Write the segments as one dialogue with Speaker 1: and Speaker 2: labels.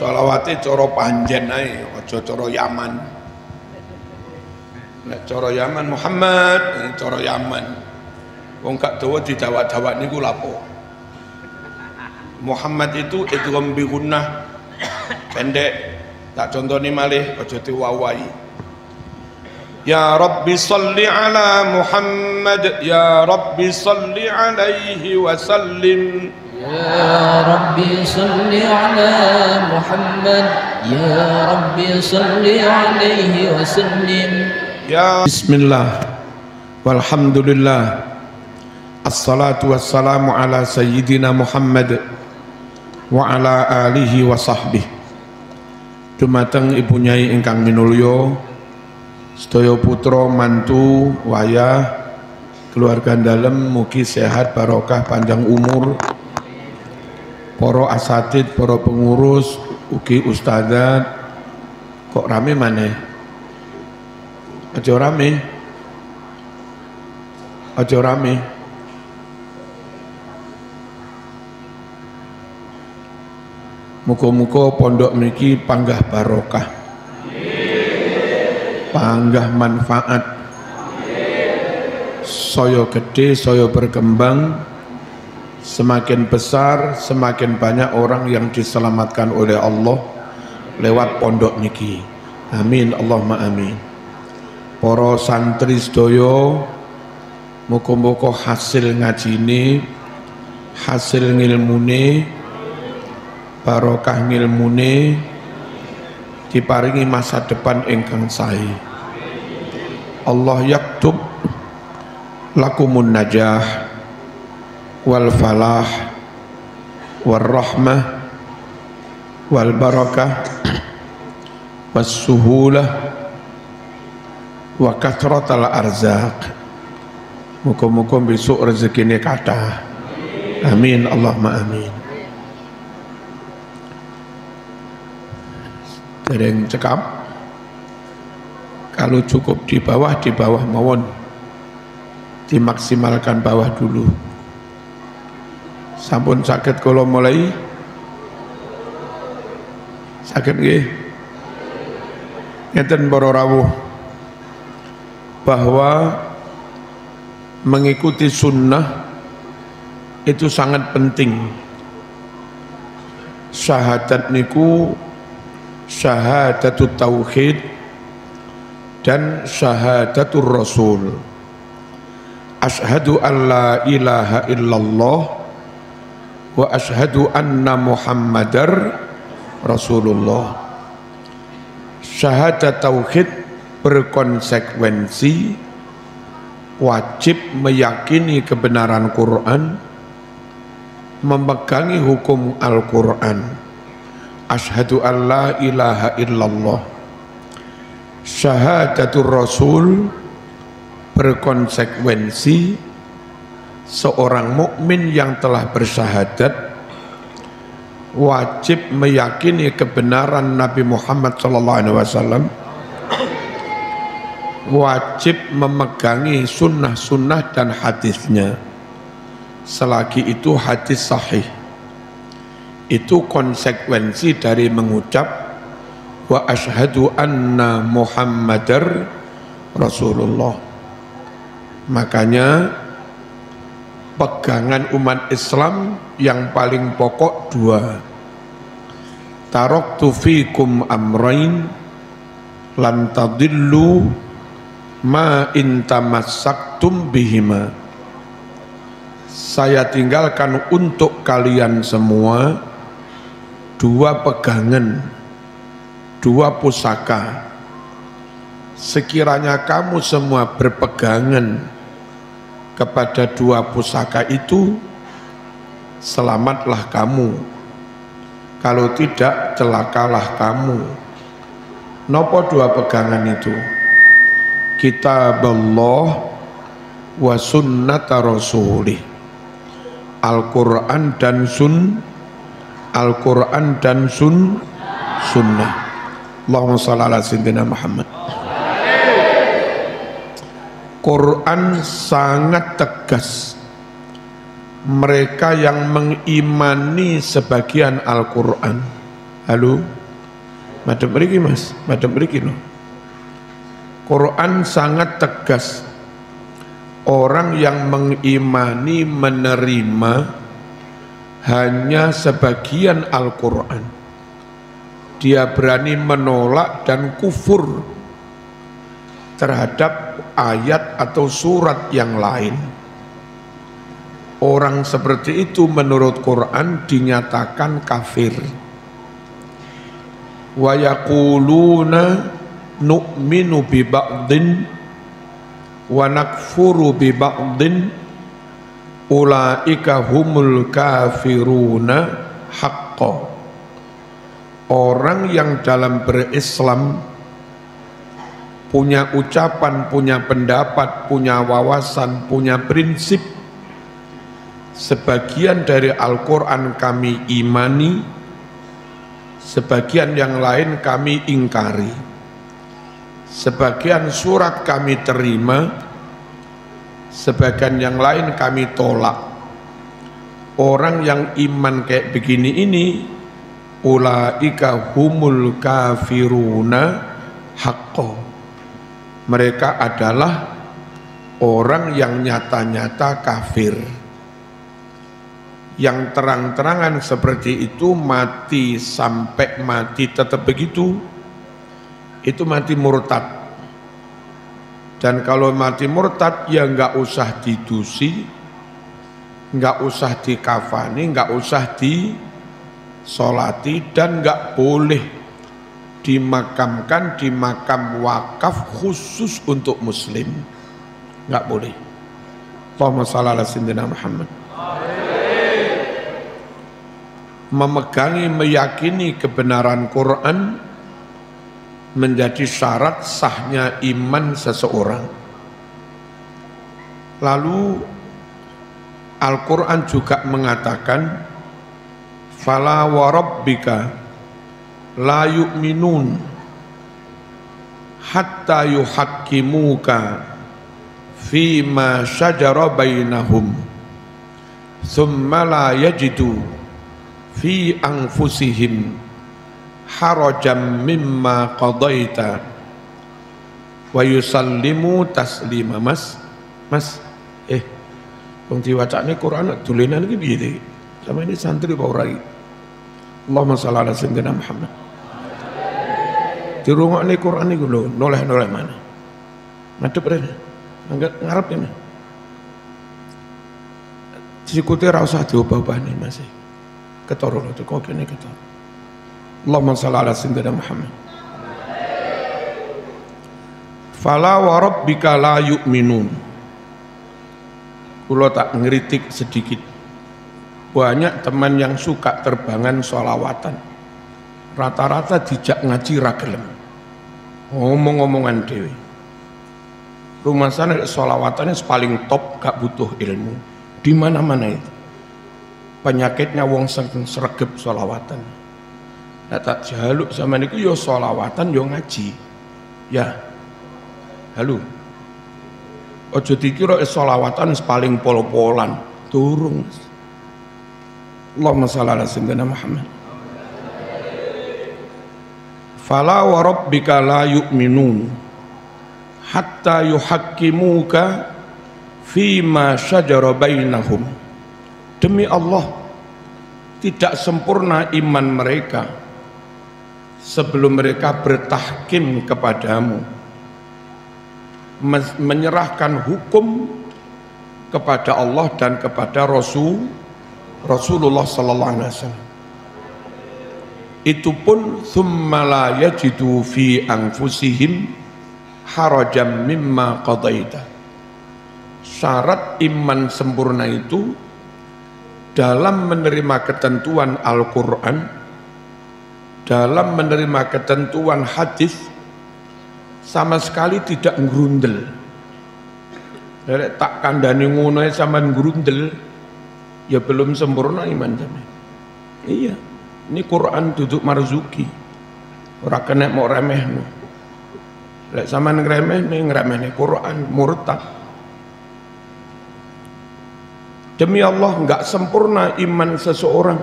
Speaker 1: Sholawate cara panjen ae, aja cara Yaman. Nek cara Yaman Muhammad, cara Yaman. Wong gak dawa didawak-dawak niku lapo. Muhammad itu idgham bi gunnah pendek. Tak contoni malih aja diwawai. Ya Rabbi salli ala Muhammad, ya Rabbi salli alaihi wa sallim.
Speaker 2: Ya Rabbi salli ala Muhammad, ya Rabbi salli alaihi wa sallim.
Speaker 1: Ya Bismillah walhamdulillah, assalatu wassalamu ala sayyidina Muhammad wa ala alihi wa sahbihi. Dumateng Ibu Nyai ingkang minulya, sedaya putra mantu wayah keluarga dalem mugi sehat barokah panjang umur, para asatid, para pengurus, ugi ustadzat. Kok rame maneh? Aja rame. Aja rame. Muga-muga pondok niki panggah barokah, panggah manfaat, saya gede, saya berkembang, semakin besar, semakin banyak orang yang diselamatkan oleh Allah lewat pondok niki. Amin, Allahumma amin. Para santri sedaya, muga-muga hasil ngajine, hasil ngilmune, barokah ngilmune diparingi masa depan ingkang sae. Allah yaktub lakumun najah wal falah wal rahmah wal barakah was suhulah wa kathratal arzaq. Muga-muga besok rezekine kathah. Amin, Allahumma amin. Dereng cekap, kalau cukup di bawah mawon, dimaksimalkan bawah dulu. Sampun sakit kalau mulai, sakit nggih. Ngeten para rawuh, bahwa mengikuti sunnah itu sangat penting. Syahadat niku syahadatul tauhid dan syahadatul rasul. Asyhadu an la ilaha illallah wa asyhadu anna muhammadar rasulullah. Syahadat tauhid berkonsekuensi wajib meyakini kebenaran Quran, memegangi hukum Al-Quran. Asyhadu an la ilaha illallah. Syahadatul rasul berkonsekuensi seorang mukmin yang telah bersyahadat wajib meyakini kebenaran Nabi Muhammad SAW, wajib memegangi sunnah-sunnah dan hadisnya selagi itu hadis sahih. Itu konsekuensi dari mengucap wa asyhadu anna muhammadar rasulullah. Makanya pegangan umat Islam yang paling pokok dua. Taraktu fikum amrain lan tadillu ma in tamassaktum bihima. Saya tinggalkan untuk kalian semua dua pegangan, dua pusaka. Sekiranya kamu semua berpegangan kepada dua pusaka itu, selamatlah kamu. Kalau tidak, celakalah kamu. Nopo dua pegangan itu? Kitab Allah wa sunnata rasulih. Al-Quran dan Al-Quran dan sunnah. Allahumma shalli ala sayyidina Muhammad. Quran sangat tegas. Mereka yang mengimani sebagian Al-Quran Halo, madem mriki Mas, madem mriki no. Quran sangat tegas. Orang yang mengimani menerima hanya sebagian Al-Quran. Dia berani menolak dan kufur terhadap ayat atau surat yang lain. Orang seperti itu menurut Quran dinyatakan kafir. Wa yaquluna nu'minu bi ba'din wa nakfuru bi ba'din ulaika humul kafiruna haqqo. Orang yang dalam berislam punya ucapan, punya pendapat, punya wawasan, punya prinsip, sebagian dari Al-Quran kami imani, sebagian yang lain kami ingkari, sebagian surat kami terima, sebagian yang lain kami tolak. Orang yang iman kayak begini ini, ulaika humul kafiruna haqqo. Mereka adalah orang yang nyata-nyata kafir. Yang terang-terangan seperti itu mati sampai mati tetap begitu, itu mati murtad. Dan kalau mati murtad ya nggak usah didusi, nggak usah dikafani, nggak usah disolati, dan nggak boleh dimakamkan di makam wakaf khusus untuk muslim, nggak boleh. Allahumma shalli ala sayyidina Muhammad. Memegangi, meyakini kebenaran Quran menjadi syarat sahnya iman seseorang. Lalu Al-Quran juga mengatakan, fala wa rabbika la yu'minun hatta yuhakkimuka fima syajara bainahum thumma la yajidu fi anfusihim harajam mimma qadaita wa yusallimu taslima. Mas wong diwacane Quran dolenan iki piye? Sama ini santri apa ora iki? Allahumma shalli ala sayyidina Muhammad. Dirungokne Quran iku lho, noleh-noleh mana? Madhep rene. Ngarep ini. Sikute ra usah diobah-obahne Mas. Ketara lho teko kene ketara. Allahumma shalli ala sayyidina Muhammad. Fala wa rabbika la yu'minun. Kula tak ngeritik sedikit. Banyak teman yang suka terbangan sholawatan, rata-rata dijak ngaji ra gelem, ngomong-ngomongan dewe. Rumah sana sholawatannya paling top, gak butuh ilmu. Di mana-mana itu penyakitnya wong sregep sholawatan. Nah, tak jaluk sama niku yo sholawatan yo ngaji. Ya, halo. Ojo dikira sholawatan paling pol-polan, durung. Allahumma shalli ala sayyidina Muhammad. Fala wa rabbika la yu'minun hatta yuhakkimuka fima syajara bainahum. Demi Allah, tidak sempurna iman mereka sebelum mereka bertahkim kepadamu, menyerahkan hukum kepada Allah dan kepada Rasulullah sallallahu alaihi wasallam. Itu pun thumma la yajidu fi anfusihim harajam mimma qadaita. Syarat iman sempurna itu dalam menerima ketentuan Al-Quran, dalam menerima ketentuan hadis, sama sekali tidak ngerundel. Tak kandani ngono sama ngerundel, ya belum sempurna iman sampean. Iya, ini Quran duduk marzuki, ora kena mau remehno. Lek sampean ngremehne Quran murtad. Demi Allah, enggak sempurna iman seseorang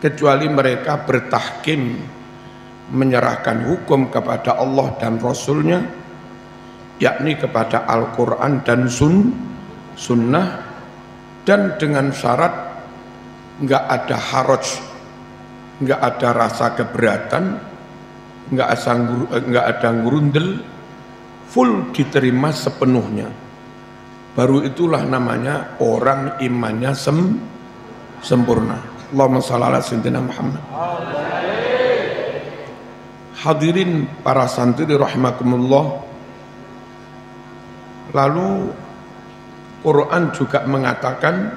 Speaker 1: kecuali mereka bertahkim, menyerahkan hukum kepada Allah dan Rasulnya, yakni kepada Al-Quran dan Sunnah, dan dengan syarat nggak ada haraj, nggak ada rasa keberatan, nggak ada ngurundel, full diterima sepenuhnya. Baru itulah namanya orang imannya sempurna. Allahumma shalli ala sayyidina Muhammad. Hadirin para santri rahimakumullah. Lalu Quran juga mengatakan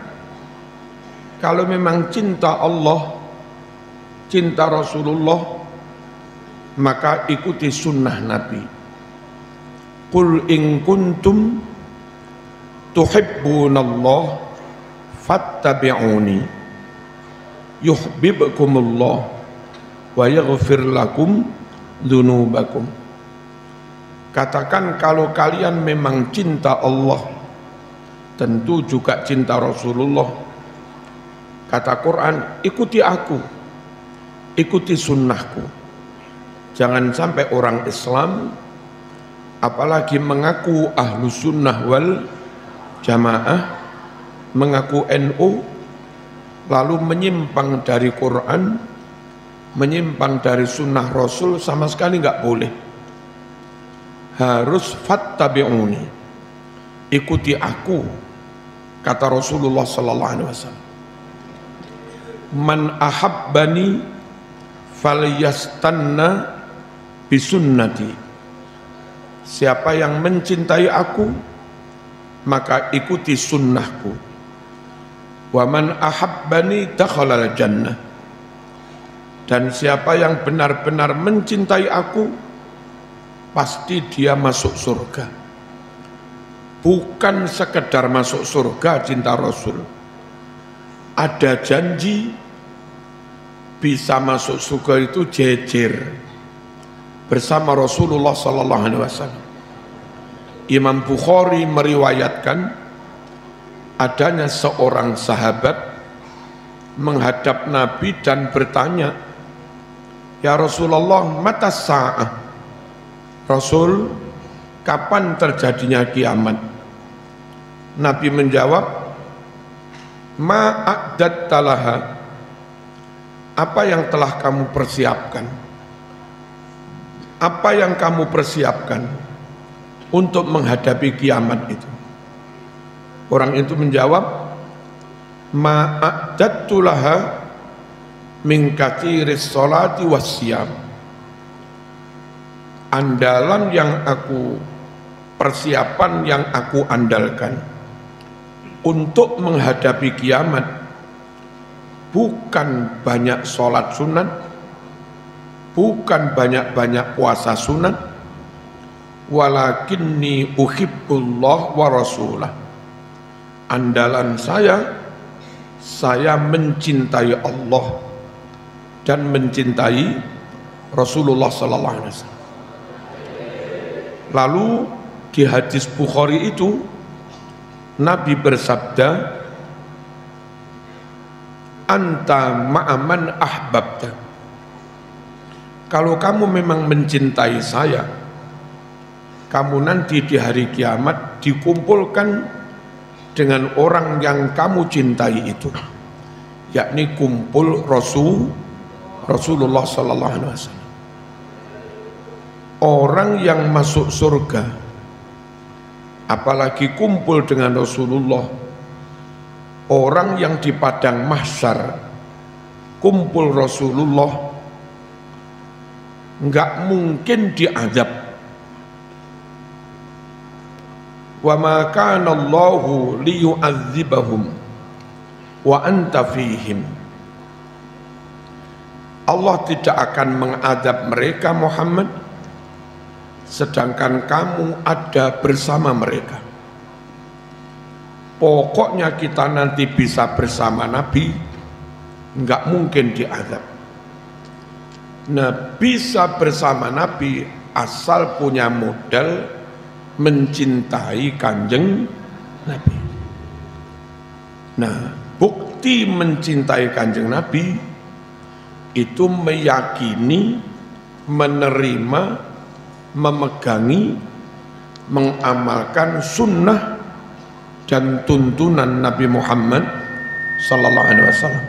Speaker 1: kalau memang cinta Allah, cinta Rasulullah, maka ikuti sunnah Nabi. Qul in kuntum tuhibbunallah fattabi'uni yuhibbukumullah wa yaghfir lakum dzunubakum. Katakan kalau kalian memang cinta Allah, tentu juga cinta Rasulullah. Kata Quran, ikuti aku, ikuti sunnahku. Jangan sampai orang Islam, apalagi mengaku ahlu sunnah wal jamaah, mengaku NU, lalu menyimpang dari Quran, menyimpang dari sunnah Rasul, sama sekali nggak boleh. Harus fattabi'uni, ikuti aku, kata Rasulullah sallallahu alaihi wasallam. Man ahabbani falyastanna bisunnati. Siapa yang mencintai aku, maka ikuti sunnahku. Wa man ahabbani dakhalal jannah. Dan siapa yang benar-benar mencintai aku, pasti dia masuk surga. Bukan sekedar masuk surga cinta Rasul. Ada janji bisa masuk surga itu jejer bersama Rasulullah sallallahu alaihi wasallam. Imam Bukhari meriwayatkan adanya seorang sahabat menghadap Nabi dan bertanya, "Ya Rasulullah, mata sa'ah?" Rasul, kapan terjadinya kiamat? Nabi menjawab, "Ma'addatta laha." Apa yang telah kamu persiapkan? Apa yang kamu persiapkan untuk menghadapi kiamat itu? Orang itu menjawab, "Ma'addattu laha min katsiris sholati wassiyam." Andalan yang aku persiapan yang aku andalkan untuk menghadapi kiamat bukan banyak sholat sunat, bukan banyak-banyak puasa sunat, walakinni uhibbullah wa rasulah. Andalan saya mencintai Allah dan mencintai Rasulullah sallallahu alaihi wasallam. Lalu di hadis Bukhari itu Nabi bersabda, "Anta ma'aman ahbabta." Kalau kamu memang mencintai saya, kamu nanti di hari kiamat dikumpulkan dengan orang yang kamu cintai itu, yakni kumpul Rasulullah sallallahu alaihi wasallam. Orang yang masuk surga, apalagi kumpul dengan Rasulullah, orang yang di padang mahsyar kumpul Rasulullah, enggak mungkin diazab. Wa ma kana Allahu liyu'adzibahum wa anta fihim. Allah tidak akan mengadab mereka Muhammad sedangkan kamu ada bersama mereka. Pokoknya kita nanti bisa bersama Nabi, enggak mungkin diazab. Nah, bisa bersama Nabi asal punya modal mencintai kanjeng Nabi. Nah, bukti mencintai kanjeng Nabi itu meyakini, menerima, memegangi, mengamalkan sunnah dan tuntunan Nabi Muhammad sallallahu alaihi wasallam.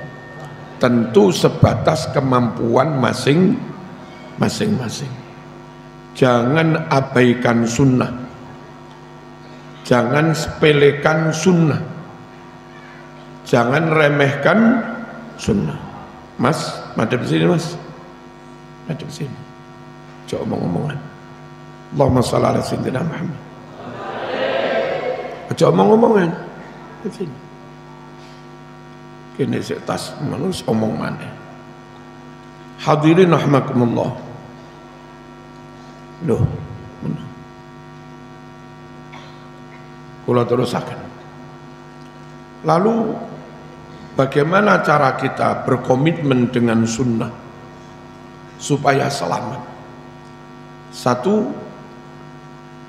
Speaker 1: Tentu sebatas kemampuan masing-masing. Jangan abaikan sunnah, jangan sepelekan sunnah, jangan remehkan sunnah. Mas, madep sini mas, madep sini. Coba omong-omongan. Allahumma shalli ala sayyidina Muhammad. Coba omong-omongan. Sini. Kini setas manus omongan. Hadirin rahmakumullah. Loh, kula terusaken. Lalu bagaimana cara kita berkomitmen dengan sunnah supaya selamat? Satu,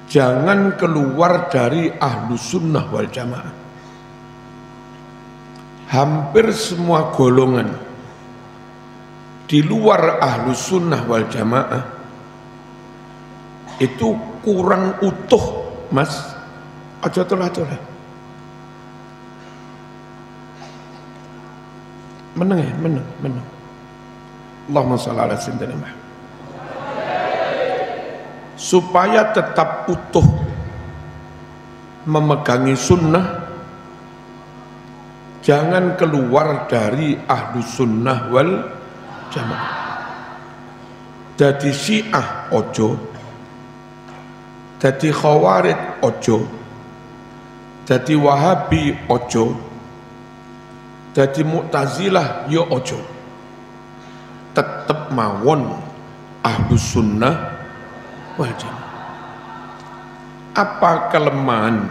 Speaker 1: jangan keluar dari ahlus sunnah wal jamaah. Hampir semua golongan di luar ahlus sunnah wal jamaah itu kurang utuh, mas. Aja tolah-tolah. Menang ya, menang. Allahumma shalli ala sayyidina Muhammad. Supaya tetap utuh memegangi sunnah, jangan keluar dari ahlus sunnah wal jamaah. Jadi Syiah ojo, jadi Khawarij ojo, jadi Wahabi ojo, jadi Mu'tazilah yo ojo. Tetap mawon ahlus sunnah wal jamaah. Apa kelemahan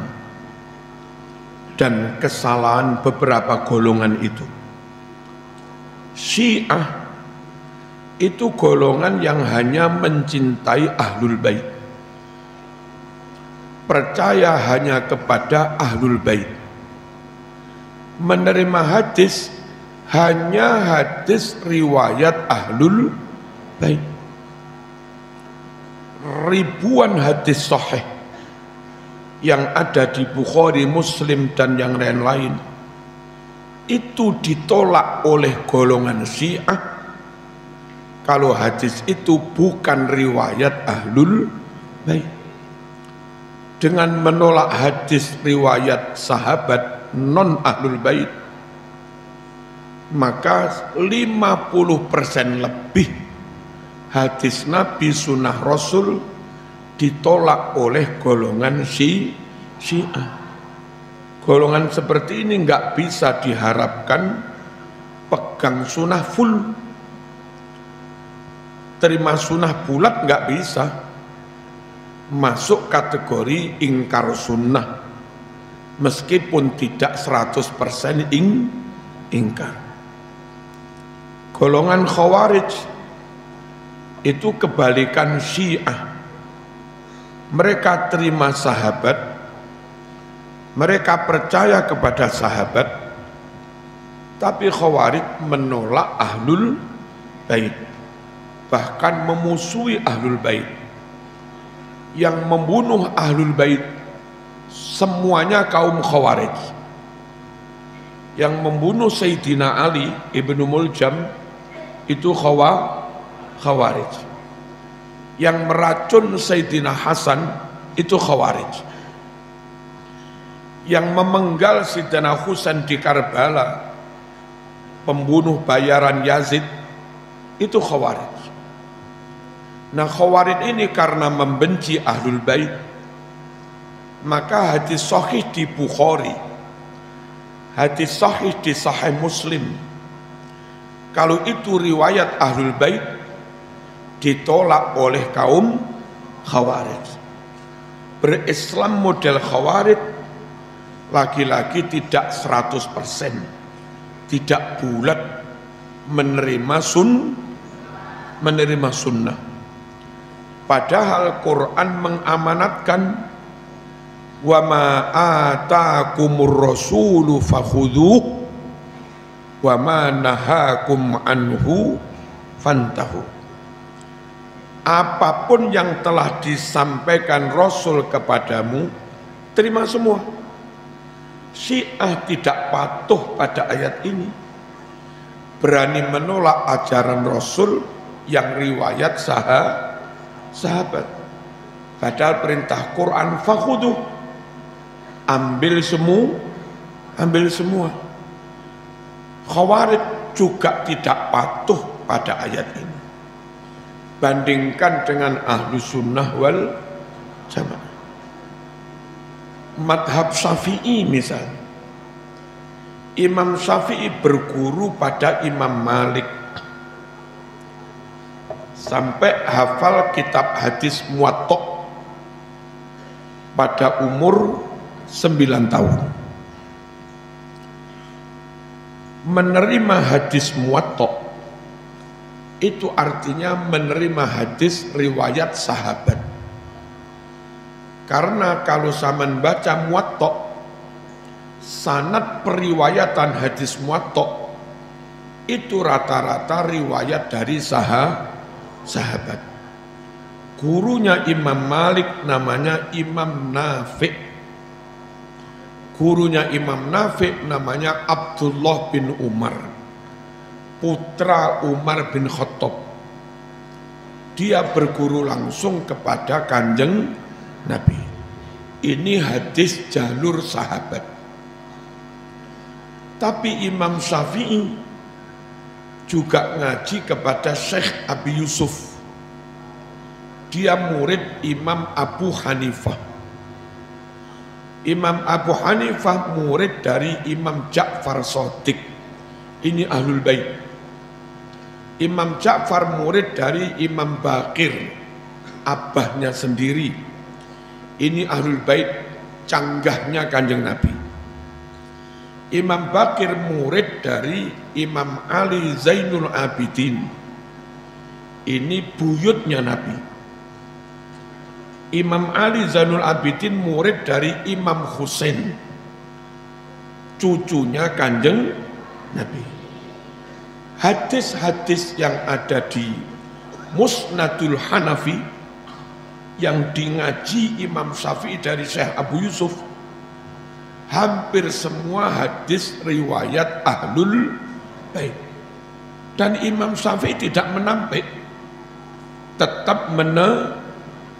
Speaker 1: dan kesalahan beberapa golongan itu? Syiah itu golongan yang hanya mencintai ahlul bait, percaya hanya kepada ahlul bait, menerima hadis hanya hadis riwayat ahlul bait. Ribuan hadis sahih yang ada di Bukhari, Muslim dan yang lain-lain itu ditolak oleh golongan Syiah kalau hadis itu bukan riwayat ahlul bait. Dengan menolak hadis riwayat sahabat non ahlul bait, maka 50% lebih hadis Nabi sunnah Rasul ditolak oleh golongan Syiah. Golongan seperti ini nggak bisa diharapkan pegang sunnah full, terima sunnah bulat nggak bisa, masuk kategori ingkar sunnah meskipun tidak 100% ingkar. Golongan Khawarij itu kebalikan Syiah. Mereka terima sahabat, mereka percaya kepada sahabat, tapi Khawarij menolak ahlul bait, bahkan memusuhi ahlul bait. Yang membunuh ahlul bait semuanya kaum Khawarij. Yang membunuh Sayyidina Ali ibnu Muljam itu Khawarij. Yang meracun Sayyidina Hasan itu Khawarij. Yang memenggal Sayyidina Husain di Karbala, pembunuh bayaran Yazid, itu Khawarij. Nah, Khawarij ini karena membenci ahlul bait, maka hadis sahih di Bukhari, hadis sahih di Sahih Muslim, kalau itu riwayat ahlul bait, ditolak oleh kaum Khawarij. Berislam model Khawarij lagi-lagi tidak 100%, tidak bulat menerima sunnah. Padahal Quran mengamanatkan wa ma ataakumur rasulu fakhudhuh wa ma nahakum anhu fantahu. Apapun yang telah disampaikan Rasul kepadamu, terima semua. Syiah tidak patuh pada ayat ini, berani menolak ajaran Rasul yang riwayat sahabat. Padahal perintah Quran fakhuduh, ambil semua. Khawarij juga tidak patuh pada ayat ini. Bandingkan dengan ahlu sunnah wal jamaah. Madhab Syafi'i misalnya, Imam Syafi'i berguru pada Imam Malik sampai hafal kitab hadis Muwatta pada umur 9 tahun. Menerima hadis Muwatta itu artinya menerima hadis riwayat sahabat. Karena kalau zaman baca Muwatta, sanad periwayatan hadis Muwatta itu rata-rata riwayat dari sahabat. Gurunya Imam Malik namanya Imam Nafi'. Gurunya Imam Nafi' namanya Abdullah bin Umar, putra Umar bin Khattab. Dia berguru langsung kepada Kanjeng Nabi. Ini hadis jalur sahabat. Tapi Imam Syafi'i juga ngaji kepada Syekh Abi Yusuf. Dia murid Imam Abu Hanifah. Imam Abu Hanifah murid dari Imam Ja'far Shadiq. Ini Ahlul Bait. Imam Ja'far murid dari Imam Baqir, abahnya sendiri. Ini Ahlul Bait, canggahnya Kanjeng Nabi. Imam Baqir murid dari Imam Ali Zainul Abidin. Ini buyutnya Nabi. Imam Ali Zainul Abidin murid dari Imam Husain, cucunya Kanjeng Nabi. Hadis-hadis yang ada di Musnadul Hanafi yang dingaji Imam Syafi'i dari Syekh Abu Yusuf, hampir semua hadis riwayat Ahlul Bait. Dan Imam Syafi'i tidak menampik, tetap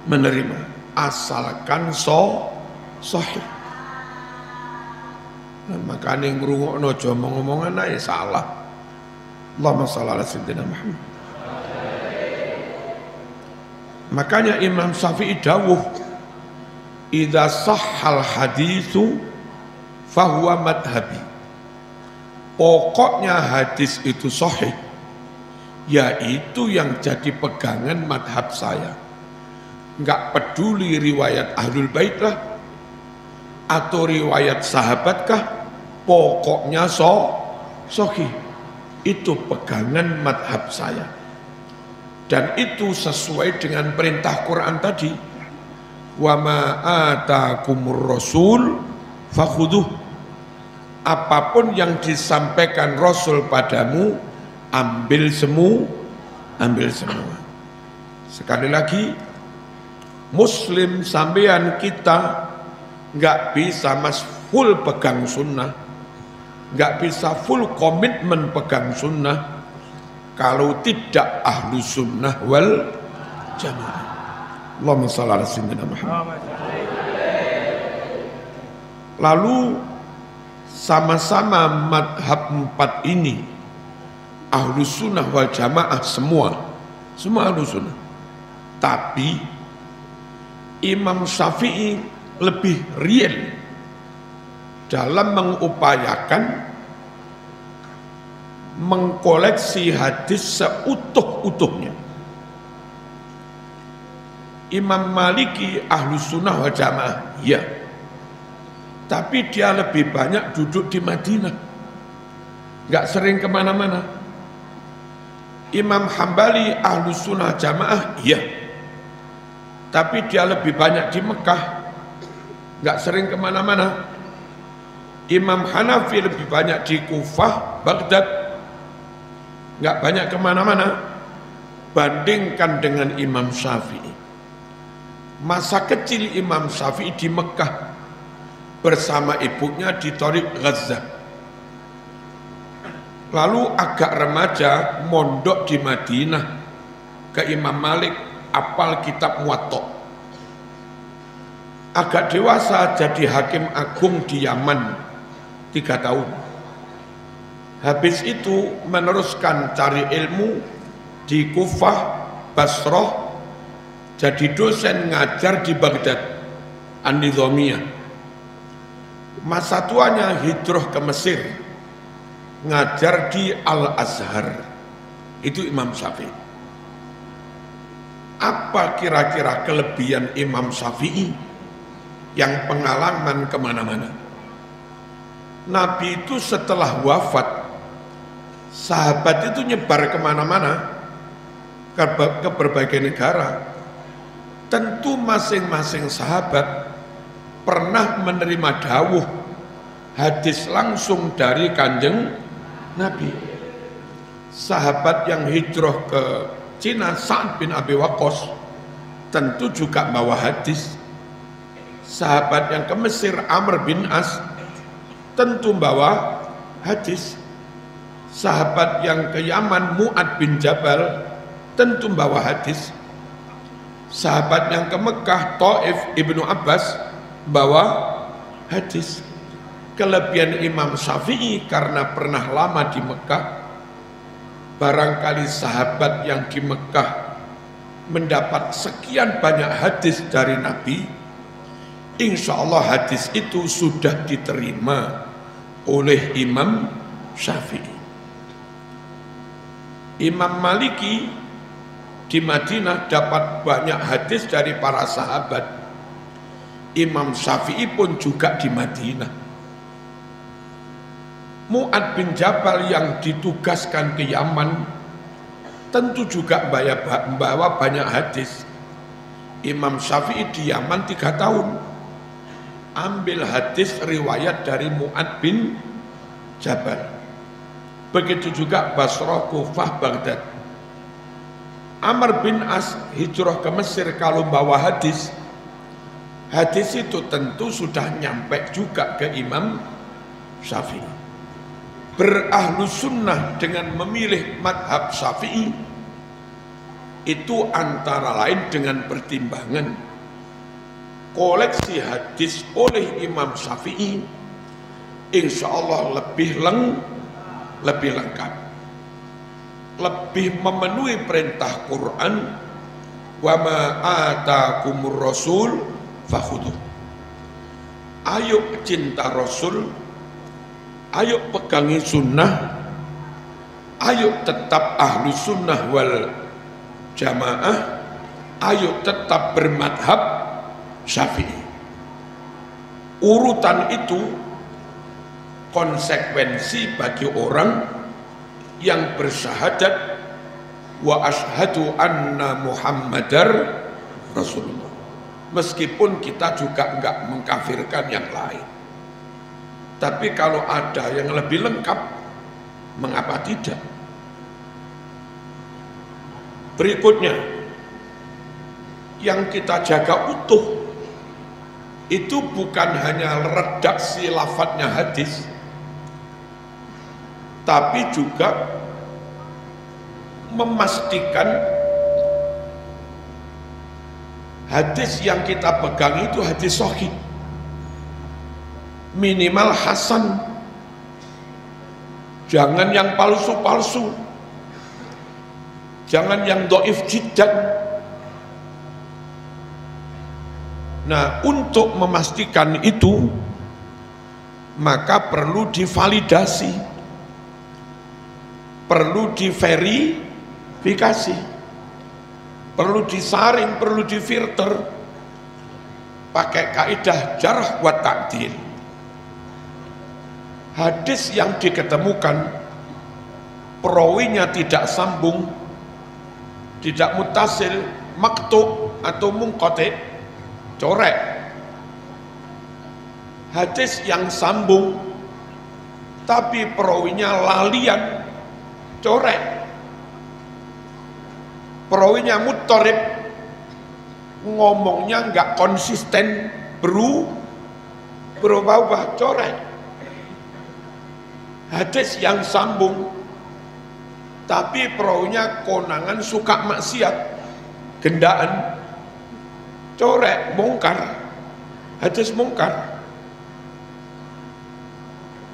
Speaker 1: menerima asalkan sahih. Nah, makanya ngrungokno aja omong-omongan ae salah. Allahumma shalli ala sayyidina Muhammad. Makanya Imam Syafi'i dawuh, idza sahhal haditsu fahuwa madhhabi. Pokoknya hadis itu sahih, yaitu yang jadi pegangan madhab saya. Enggak peduli riwayat Ahlul Bait lah atau riwayat sahabat kah, pokoknya sahih. Itu pegangan madhab saya. Dan itu sesuai dengan perintah Quran tadi. Wa ma atakumur rasul fakhuduh. Apapun yang disampaikan Rasul padamu, ambil semua. Sekali lagi, Muslim sampean kita nggak bisa full pegang sunnah, nggak bisa full komitmen pegang sunnah kalau tidak ahlu sunnah wal jamaah. Allahumma shalli ala sayyidina Muhammad. Lalu sama-sama madhab 4 ini ahlu sunnah wal jamaah, semua ahlu sunnah. Tapi Imam Syafi'i lebih real dalam mengupayakan mengkoleksi hadis seutuh-utuhnya. Imam Maliki ahlu sunnah wal jamaah, ya, tapi dia lebih banyak duduk di Madinah, nggak sering kemana-mana. Imam Hambali ahlu sunnah jamaah, iya, tapi dia lebih banyak di Mekah, nggak sering kemana-mana. Imam Hanafi lebih banyak di Kufah, Baghdad, nggak banyak kemana-mana. bandingkan dengan Imam Syafi'i. Masa kecil Imam Syafi'i di Mekah bersama ibunya di Thariq Gaza. Lalu agak remaja mondok di Madinah ke Imam Malik, apal kitab Muwatta. Agak dewasa jadi hakim agung di Yaman 3 tahun. Habis itu meneruskan cari ilmu di Kufah, Basrah, jadi dosen ngajar di Baghdad, An-Nizamiyah. Masa tuanya hijrah ke Mesir, ngajar di Al-Azhar. Itu Imam Syafi'i. Apa kira-kira kelebihan Imam Syafi'i yang pengalaman kemana-mana? Nabi itu setelah wafat, sahabat itu nyebar kemana-mana, ke berbagai negara. Tentu masing-masing sahabat pernah menerima dawuh hadis langsung dari Kanjeng Nabi. Sahabat yang hijrah ke Cina, Sa'ad bin Abi Waqqas, tentu juga bawa hadis. Sahabat yang ke Mesir, Amr bin As, tentu bawa hadis. Sahabat yang ke Yaman, Mu'ad bin Jabal, tentu bawa hadis. Sahabat yang ke Mekah, Taif, Ibnu Abbas, bawa hadis. Kelebihan Imam Syafi'i karena pernah lama di Mekah, barangkali sahabat yang di Mekah mendapat sekian banyak hadis dari Nabi, insya Allah hadis itu sudah diterima oleh Imam Syafi'i. Imam Maliki di Madinah dapat banyak hadis dari para sahabat. Imam Syafi'i pun juga di Madinah. Mu'ad bin Jabal yang ditugaskan ke Yaman tentu juga membawa banyak hadis. Imam Syafi'i di Yaman 3 tahun, ambil hadis riwayat dari Mu'ad bin Jabal. Begitu juga Basrah, Kufah, Baghdad. Amr bin As hijrah ke Mesir, kalau bawa hadis, hadis itu tentu sudah nyampe juga ke Imam Syafi'i. Berahlu sunnah dengan memilih madhab Syafi'i itu antara lain dengan pertimbangan koleksi hadis oleh Imam Syafi'i insya Allah lebih lengkap, lebih memenuhi perintah Quran, wa ma atakumur rasul fakhudhu. Ayo cinta Rasul, ayo pegangi sunnah, ayo tetap ahlu sunnah wal jamaah, ayo tetap bermadhab Syafi'i. Urutan itu konsekuensi bagi orang yang bersyahadat wa asyhadu anna Muhammadar Rasulullah. Meskipun kita juga enggak mengkafirkan yang lain, tapi kalau ada yang lebih lengkap, mengapa tidak? Berikutnya, yang kita jaga utuh itu bukan hanya redaksi lafadznya hadis, tapi juga memastikan hadis yang kita pegang itu hadis sahih, minimal hasan, jangan yang palsu-palsu, jangan yang dhaif jiddan. Nah, untuk memastikan itu maka perlu divalidasi, perlu diverifikasi, perlu disaring, perlu difilter pakai kaidah jarh wa ta'dil. Hadis yang diketemukan perawinya tidak sambung, tidak muttasil, maqtu atau munqati, corek. Hadis yang sambung tapi perawinya lalian, corek. perawinya Muttarib, ngomongnya nggak konsisten, berubah-ubah, coret. Hadis yang sambung, tapi perawinya konangan suka maksiat, gendaan, coret, mungkar, hadis mungkar.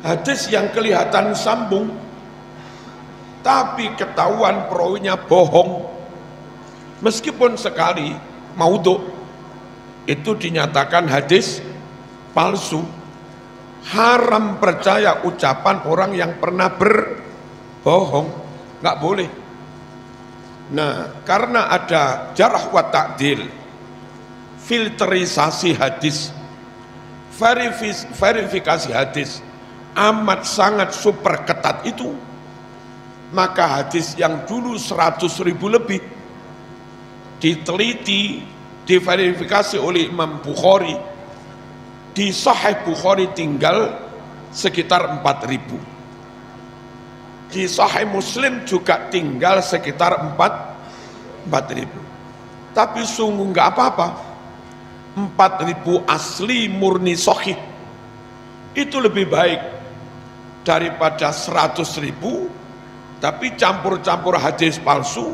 Speaker 1: Hadis yang kelihatan sambung, tapi ketahuan perawinya bohong, meskipun sekali maudhu, itu dinyatakan hadis palsu. Haram percaya ucapan orang yang pernah berbohong, nggak boleh. Nah, karena ada jarh wa ta'dil, filterisasi hadis, verifikasi hadis amat sangat super ketat itu, maka hadis yang dulu 100.000 lebih diteliti, diverifikasi oleh Imam Bukhari, di Sahih Bukhari tinggal sekitar 4.000, di Sahih Muslim juga tinggal sekitar 4.000. Tapi sungguh nggak apa-apa, 4.000 asli murni sahih itu lebih baik daripada 100.000 tapi campur-campur hadis palsu,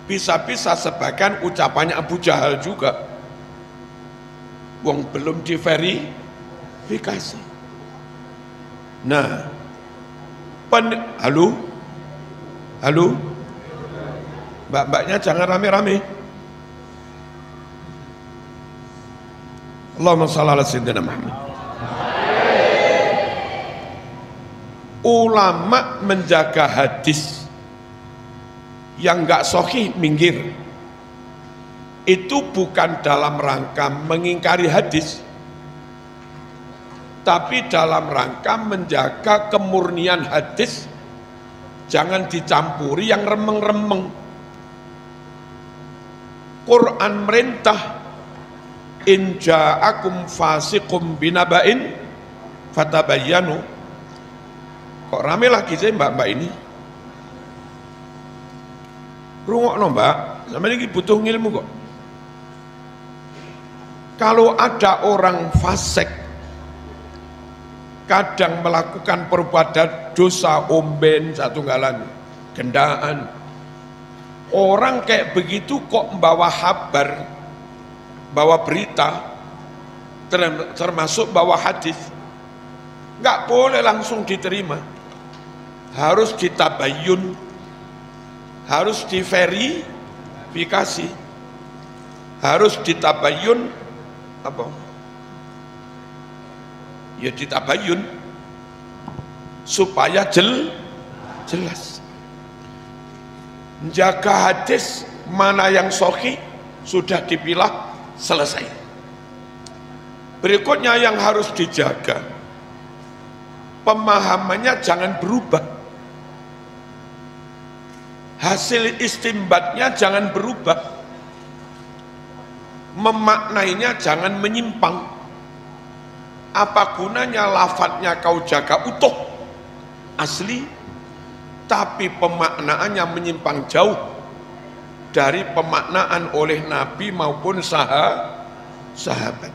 Speaker 1: bisa-bisa sebagian ucapannya Abu Jahal juga, wong belum diverifikasi. Nah, halo mbak-mbaknya jangan rame-rame. Allahumma shalli ala sayyidina Muhammad. Ulama menjaga hadis yang enggak sahih minggir, itu bukan dalam rangka mengingkari hadis, tapi dalam rangka menjaga kemurnian hadis, jangan dicampuri yang remeng-remeng. Quran merintah, in ja'akum fasiqum binaba'in fatabayyanu. Kok rame lagi sih mbak-mbak ini? Rungokno mbak, sama ini butuh ilmu kok. Kalau ada orang fasik, kadang melakukan perbuatan dosa, omben, satunggalan, gendaan, orang kayak begitu kok membawa kabar, bawa berita, termasuk bawa hadis, nggak boleh langsung diterima. Harus ditabayun, harus diverifikasi, harus ditabayun apa? Ya ditabayun supaya jelas. Menjaga hadis mana yang sahih sudah dipilah, selesai. Berikutnya yang harus dijaga, pemahamannya jangan berubah. Hasil istimbatnya jangan berubah, memaknainya jangan menyimpang. Apa gunanya lafadznya kau jaga utuh, asli, tapi pemaknaannya menyimpang jauh dari pemaknaan oleh Nabi maupun sahabat.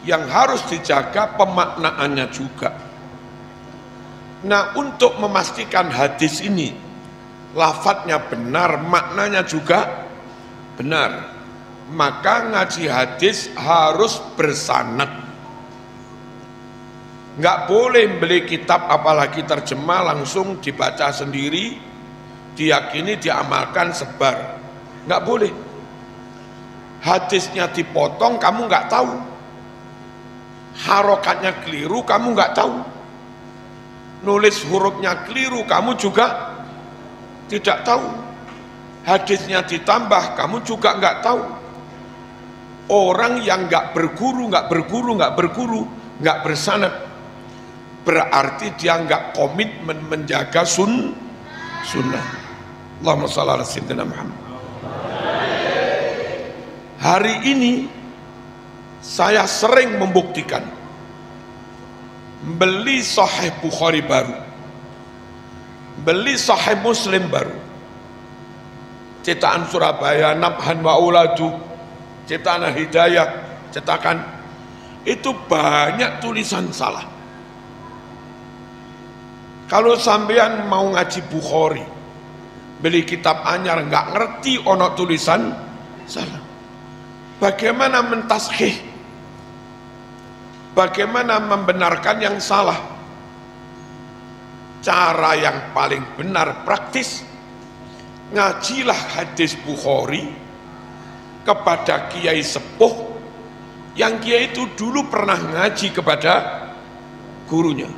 Speaker 1: Yang harus dijaga pemaknaannya juga. Nah, untuk memastikan hadis ini lafadznya benar, maknanya juga benar, maka ngaji hadis harus bersanad. Nggak boleh beli kitab apalagi terjemah langsung dibaca sendiri, diyakini, diamalkan, sebar. Nggak boleh. Hadisnya dipotong, kamu nggak tahu. Harokatnya keliru, kamu nggak tahu. Nulis hurufnya keliru, kamu juga tidak tahu. Hadisnya ditambah, kamu juga nggak tahu. Orang yang nggak berguru, nggak bersanad, berarti dia nggak komitmen menjaga sunnah. Allahumma shalli ala sayyidina Muhammad. Hari ini saya sering membuktikan, beli Sahih Bukhari baru, beli Sahih Muslim baru, cetakan Surabaya, Nabhan wa Uladu, cetakan Hidayah, cetakan itu banyak tulisan salah. Kalau sampean mau ngaji Bukhari, beli kitab anyar nggak ngerti ono tulisan salah, bagaimana mentashih, bagaimana membenarkan yang salah? Cara yang paling benar praktis, ngajilah hadis Bukhari kepada kiai sepuh yang kiai itu dulu pernah ngaji kepada gurunya,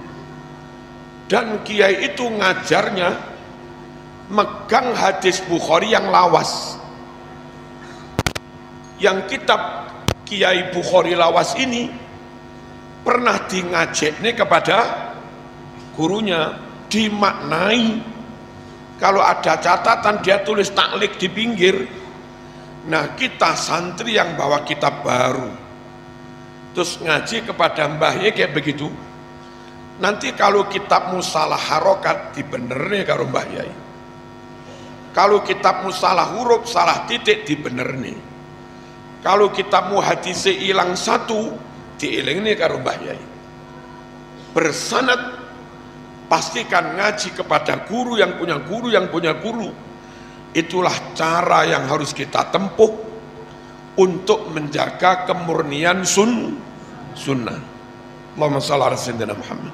Speaker 1: dan kiai itu ngajarnya megang hadis Bukhari yang lawas. Yang kitab Kiai Bukhari lawas ini pernah ngajekne kepada gurunya, dimaknai. Kalau ada catatan dia tulis taklik di pinggir. Nah, kita santri yang bawa kitab baru terus ngaji kepada mbahnya kayak begitu, nanti kalau kitabmu salah harokat dibenernya karo mbah yai, kalau kitabmu salah huruf salah titik dibenernya, kalau kitabmu hadisnya hilang satu diilingnya karo mbah yai. Bersanad, pastikan ngaji kepada guru yang punya guru yang punya guru. Itulah cara yang harus kita tempuh untuk menjaga kemurnian sunnah. Allahumma shalli ala sayyidina Muhammad.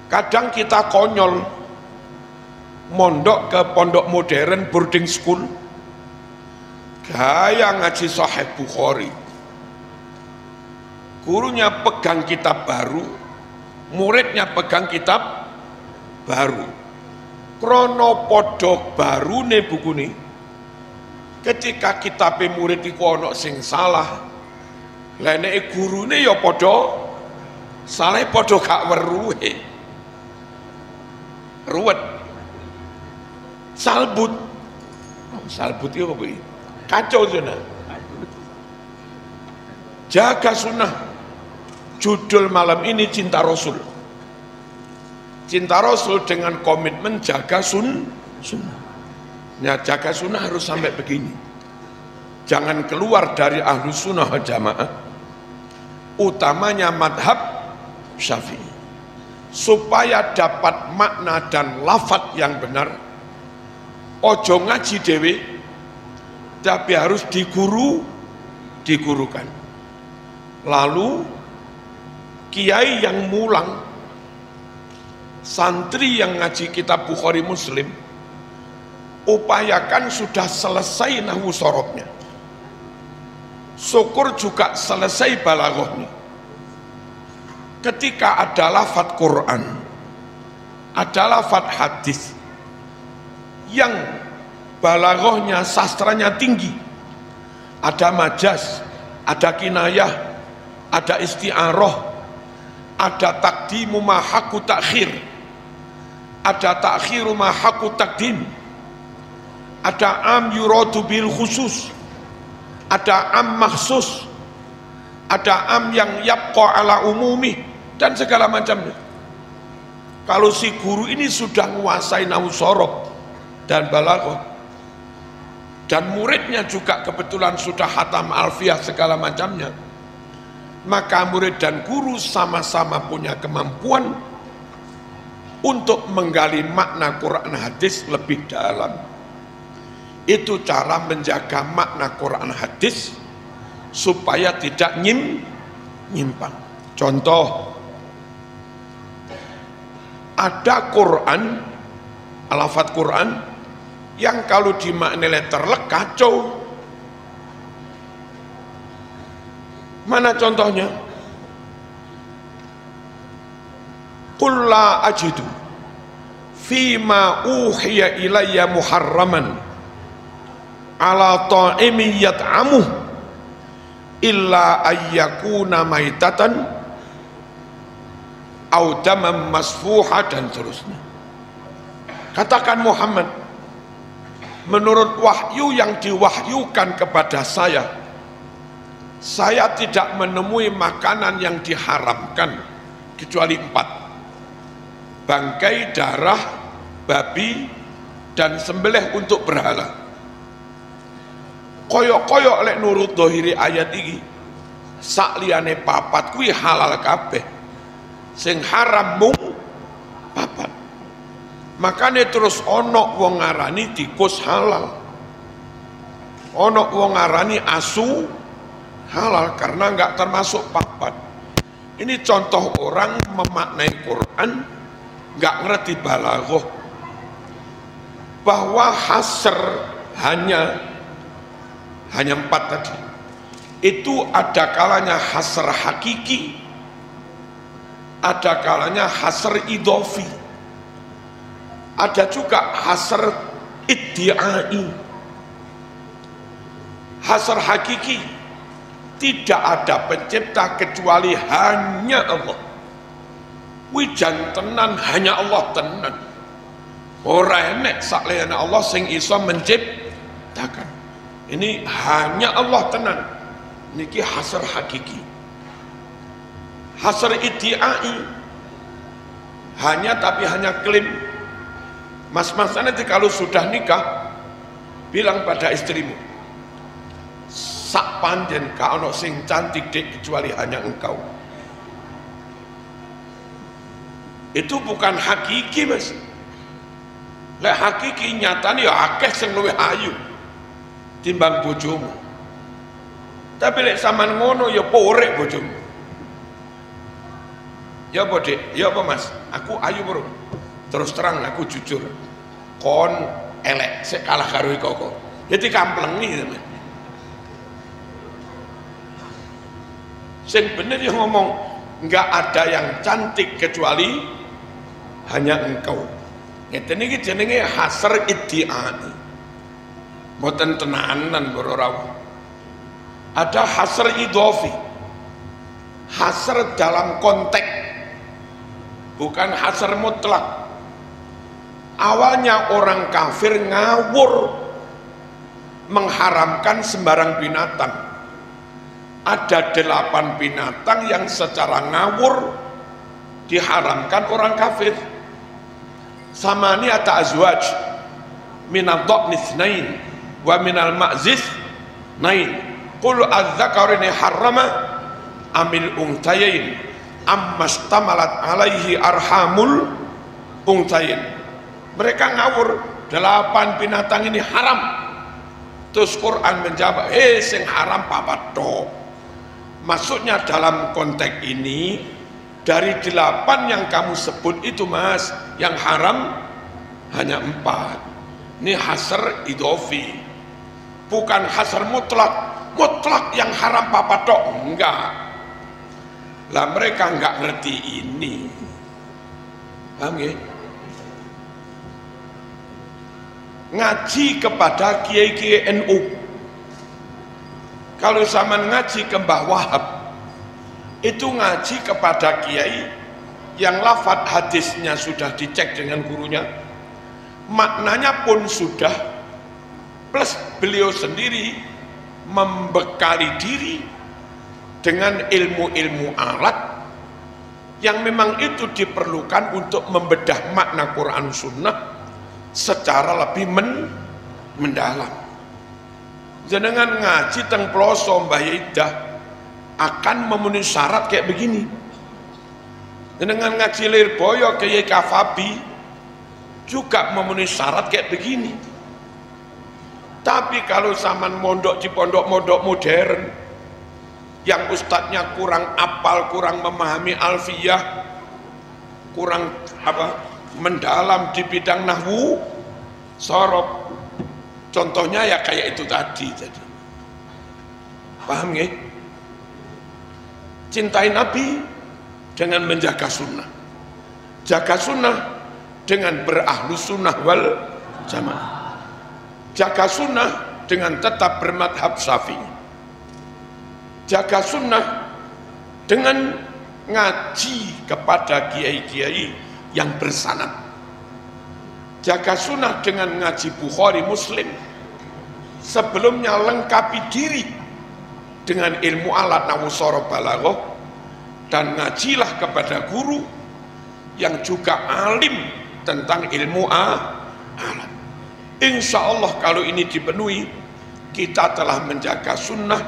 Speaker 1: Kadang kita konyol mondok ke pondok modern boarding school, gaya ngaji Sahih Bukhari, gurunya pegang kitab baru, muridnya pegang kitab baru. Krono podok baru nih buku nih. Ketika kitab murid iku ono sing salah, lene gurune ya podo salah, podo gak weruhe, ruwet, salbut itu apa ini? Kacau sunnah. Jaga sunnah. Judul malam ini Cinta Rasul. Cinta Rasul dengan komitmen jaga sunnah. Ya, jaga sunnah harus sampai begini. Jangan keluar dari ahlu sunnah wal jamaah, utamanya madhab Syafi'i. Supaya dapat makna dan lafadz yang benar, ojo ngaji dewe, tapi harus digurukan. Lalu kiai yang mulang, santri yang ngaji kitab Bukhari Muslim, upayakan sudah selesai nahwu sorobnya, syukur juga selesai balaghahnya. Ketika ada lafadz Quran, ada lafadz hadis yang balaghahnya, sastranya tinggi, ada majaz, ada kinayah, ada isti'arah, ada takdimu ma haqqu takhir, ada takhiru ma haqqu takdim, ada am yuradu bil khusus, ada am makhsus, ada am yang yabqa ala umumi, dan segala macamnya. Kalau si guru ini sudah menguasai nahwu shorob dan balaghah, dan muridnya juga kebetulan sudah hatam alfiyah segala macamnya, maka murid dan guru sama-sama punya kemampuan untuk menggali makna Quran hadis lebih dalam. Itu cara menjaga makna Quran hadis supaya tidak nyimpang. Contoh, ada Quran, lafadz Quran yang kalau dimaknai letterlek kacau. Mana contohnya? Qul la ajidu fima uhiya ilayya muharraman ala ta'imin yat'amuh illa ayyakuna maitatan au daman masfuha, dan seterusnya. Katakan Muhammad, menurut wahyu yang diwahyukan kepada saya tidak menemui makanan yang diharamkan kecuali 4: bangkai, darah, babi, dan sembelih untuk berhala. Koyok-koyok lek nurut dohiri ayat iki, sak liyane papat kuwi halal kabeh, sing haram mung papat. Makanya terus ono wong ngarani tikus halal, ono wong ngarani asu halal karena nggak termasuk papat. Ini contoh orang memaknai Quran nggak ngerti balaghah, bahwa hasr hanya 4 tadi. Itu ada kalanya hasr hakiki, ada kalanya hasr idhofi, ada juga hasr iddi'ai. Hasr hakiki, tidak ada pencipta kecuali hanya Allah. Wijan tenan hanya Allah tenan. Ora enek sakliyane Allah sing iso menciptakan. Ini hanya Allah tenan. Niki hasr hakiki. Hasr iddi'ai, hanya tapi hanya klaim. Mas-mas nanti kalau sudah nikah, bilang pada istrimu, sak panjen ka ono sing cantik dek kecuali hanya engkau. Itu bukan hakiki, Mas. Lek hakiki nyatane ya akeh sing luwih ayu timbang bojomu. Tapi lek sampean ngono ya porek bojomu. Ya apa Dek? Ya apa Mas? Aku ayu bro. Terus terang aku jujur. Kon elek sik kalah karo kok. Jadi kamplengi teman. Sing bener yang ngomong, enggak ada yang cantik kecuali hanya engkau. Ngeten iki jenenge hasr iddi'ai. Mboten tenanan boro. Ada hasr idhofi, hasr dalam konteks, bukan hasr mutlak. Awalnya orang kafir ngawur mengharamkan sembarang binatang. Ada 8 binatang yang secara ngawur diharamkan orang kafir. Samaniyata azwaj minal dha'ni itsnain wa minal ma'ziz nain. Qul adz-dzakarini harrama amil unthayain ammashtamalat alaihi arhamul unthayain. Mereka ngawur, 8 binatang ini haram. Terus Quran menjawab, sing haram papat tok. Maksudnya dalam konteks ini, dari 8 yang kamu sebut itu Mas, yang haram hanya 4. Ini hasr idhofi, bukan hasr mutlak. Mutlak yang haram papat tok, enggak. Lah mereka enggak ngerti ini. Paham ya? Ngaji kepada kiai-kiai NU. Kalau zaman ngaji ke Mbah Wahab, itu ngaji kepada kiai yang lafadz hadisnya sudah dicek dengan gurunya, maknanya pun sudah, plus beliau sendiri membekali diri dengan ilmu-ilmu alat yang memang itu diperlukan untuk membedah makna Quran Sunnah secara lebih mendalam. Jenengan ngaji teng ploso Mbah Yaidah akan memenuhi syarat kayak begini. Jenengan ngaji Lirboyo Kiai Kafabi juga memenuhi syarat kayak begini. Tapi kalau zaman mondok di pondok-mondok modern yang ustadznya kurang apal, kurang memahami alfiyah, kurang mendalam di bidang nahwu, sorob, contohnya ya kayak itu tadi. Jadi paham nggih? Cintai Nabi dengan menjaga sunnah, jaga sunnah dengan berahlu sunnah wal jamaah, jaga sunnah dengan tetap bermadhab Syafi'i, jaga sunnah dengan ngaji kepada kiai-kiai yang bersanad, jaga sunnah dengan ngaji Bukhari Muslim, sebelumnya lengkapi diri dengan ilmu alat nahwu sorof balaghah, dan ngajilah kepada guru yang juga alim tentang ilmu alat. Insya Allah kalau ini dipenuhi, kita telah menjaga sunnah,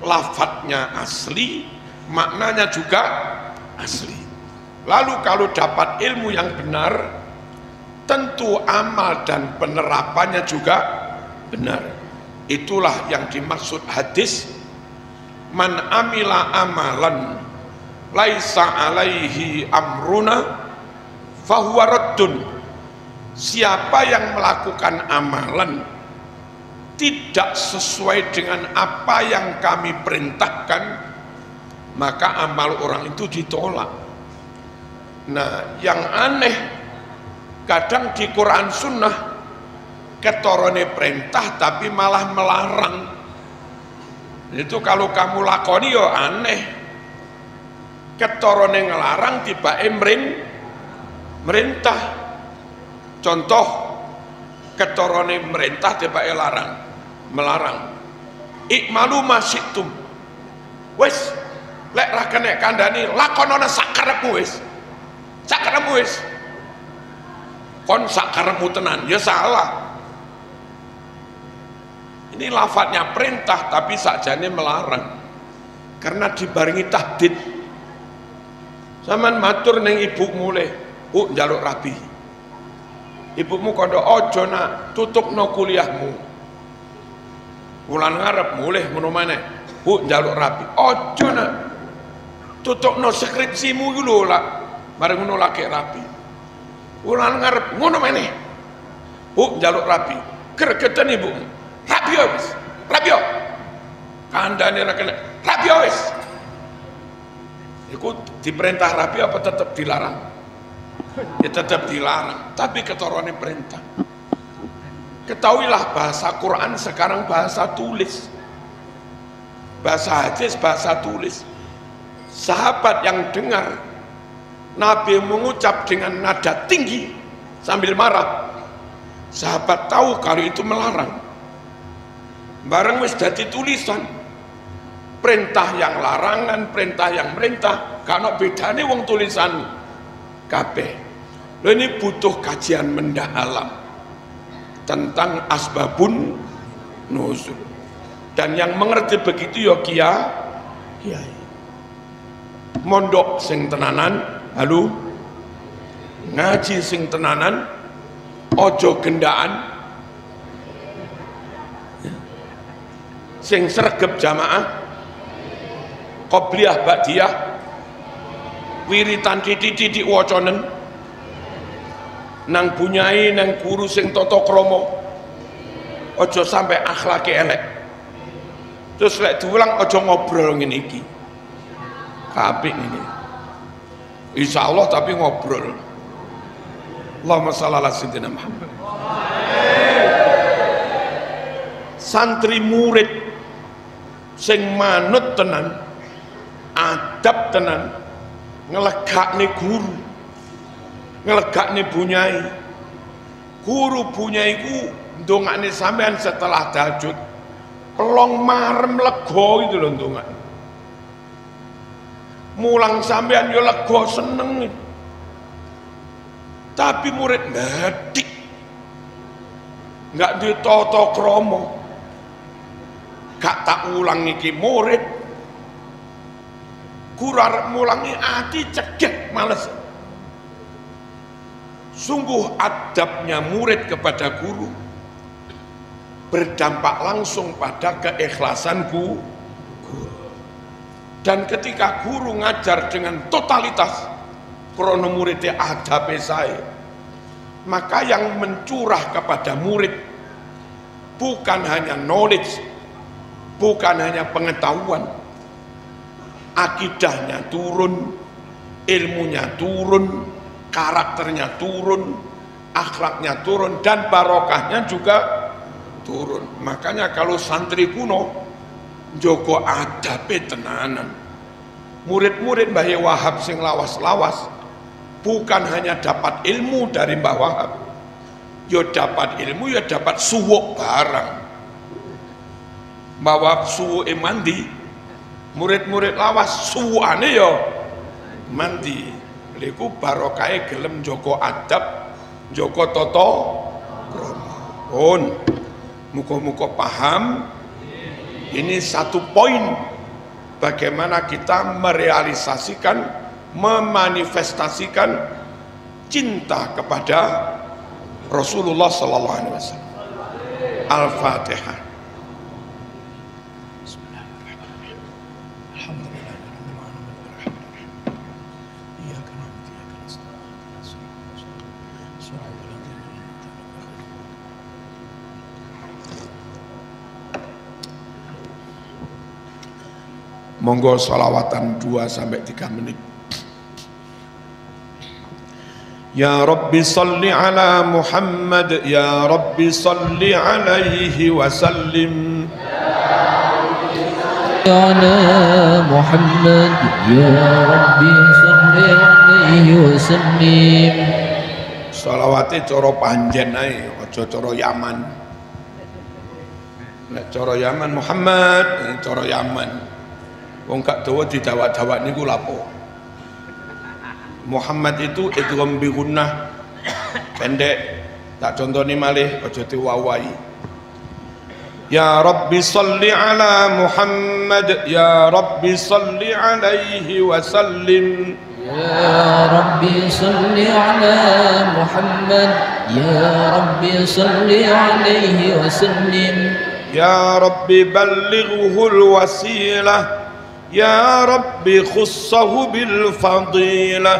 Speaker 1: lafadznya asli, maknanya juga asli. Lalu kalau dapat ilmu yang benar, tentu amal dan penerapannya juga benar. Itulah yang dimaksud hadis, man amila amalan laisa alaihi amruna fahuwa raddun. Siapa yang melakukan amalan tidak sesuai dengan apa yang kami perintahkan, maka amal orang itu ditolak. Nah, yang aneh, kadang di Quran Sunnah ketorone perintah tapi malah melarang. Itu kalau kamu lakoni ya aneh. Ketorone ngelarang tiba merintah. Contoh, ketorone merintah tiba melarang. Ikmalu masyitum. Wes, lek ra kena kandhani lakonana sakarepmu wis. Sakarepmu wis. Kon sakarepmu tenan, ya salah. Ini lafadznya perintah tapi sakjane melarang. Karena dibarengi tahdid. Saman matur ning ibumu le, "Bu, njaluk rabi." Ibumu kondo, "Ojo nak, tutupno kuliahmu." Wulan ngarep mulih ngono maneh, "Bu, njaluk rabi." "Ojo nak, tutupno skripsimu iku lho lah." Bareng ngono lagi rabi. Wulan ngarep ngono maneh, "Bu, njaluk rabi." Gregeten ibumu. "Rabi wis, rabi yo." Kandhane ra kena, "Rabi wis." Iku diperintah rabi apa tetap dilarang? Ya tetap dilarang, tapi ketorone perintah. Ketahuilah bahasa Quran sekarang bahasa tulis, bahasa hadis bahasa tulis. Sahabat yang dengar Nabi mengucap dengan nada tinggi sambil marah, sahabat tahu kalau itu melarang. Bareng wis dadi tulisan, perintah yang larangan, perintah yang merintah, karena bedanya wong tulisan kabeh. Ini butuh kajian mendalam tentang asbabun nuzul. Dan yang mengerti begitu ya kiai. Mondok sing tenanan, halo, ngaji sing tenanan, ojo gendaan, sing sregep jamaah, qobliyah ba'diyah, wiritan titik-titik waconen, nang bunyai nang guru sing tata krama, ojo sampai akhlake elek. Terus lek diulang ojo ngobrol ngene iki. Apik ini. Insyaallah tapi ngobrol. Allahumma shalli ala sayyidina Muhammad. Santri murid sing manut tenan, adab tenan, ngelegakne guru, ngelegakne bunyai. Guru bunyaiku ndongakne sampean setelah tahajud, pelong marem lega itu lho ndongakne. Mulang sampean yo lega seneng. Tapi murid ngadik, nggak duwe tata krama. Gak tak ulang iki murid, guru arep mulangi ati cegek males. Sungguh adabnya murid kepada guru berdampak langsung pada keikhlasan guru. Dan ketika guru ngajar dengan totalitas, krono muridnya adabe saya, maka yang mencurah kepada murid bukan hanya knowledge, bukan hanya pengetahuan, akidahnya turun, ilmunya turun, karakternya turun, akhlaknya turun, dan barokahnya juga turun. Makanya kalau santri kuno Joko adabe tenanan. Murid-murid Mbah Wahab sing lawas-lawas bukan hanya dapat ilmu dari Mbah Wahab, ya dapat ilmu, ya dapat suwuk barang. Mbah Wahab suwuke mandi, murid-murid lawas suwukane ya mandi. Liku barokahe gelem Joko adab, Joko tata krama. Muka-muka paham. Ini satu poin bagaimana kita merealisasikan, memanifestasikan cinta kepada Rasulullah sallallahu alaihi wasallam. Al-Fatihah. Monggo salawatan 2 sampai 3 menit. Ya Rabbi salli ala Muhammad, Ya Rabbi salli alaihi wa sallim.
Speaker 2: على محمد يا ربي صل عليه وسلم.
Speaker 1: Salawate cara panjen ae, aja cara Yaman. Nek cara Yaman Muhammad, cara Yaman. Wong gak dawa didawak-dawak niku lapo. Muhammad itu idgham bi gunnah pendek, tak contoni malih aja diwawai. Ya Rabbi salli ala Muhammad, Ya Rabbi salli alaihi wa sallim.
Speaker 2: يا ربي صل على محمد يا ربي صل عليه وسلم.
Speaker 1: يا ربي بلغه الوسيلة يا ربي خصه بالفضيلة.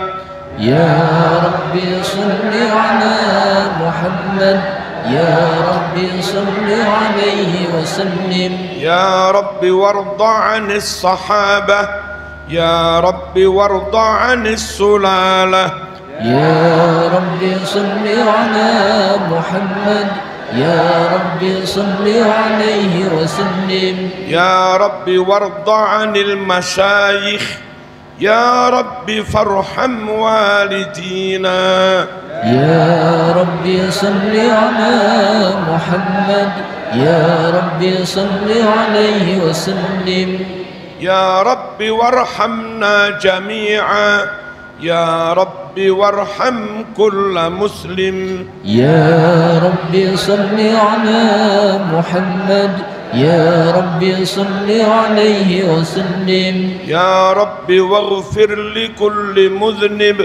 Speaker 2: يا ربي صل على محمد يا ربي صل عليه وسلم.
Speaker 1: يا ربي وارض عن الصحابة يا ربي وارض عن السلالة.
Speaker 2: يا ربي صل على محمد يا ربي صل عليه وسلم.
Speaker 1: يا ربي وارض عن المشايخ يا ربي فارحم والدينا.
Speaker 2: يا ربي صل على محمد يا ربي صل عليه وسلم.
Speaker 1: يا ربي وارحمنا جميعا يا ربي وارحم كل مسلم.
Speaker 2: يا ربي صل على محمد يا ربي صل عليه وسلم.
Speaker 1: يا ربي واغفر لكل مذنب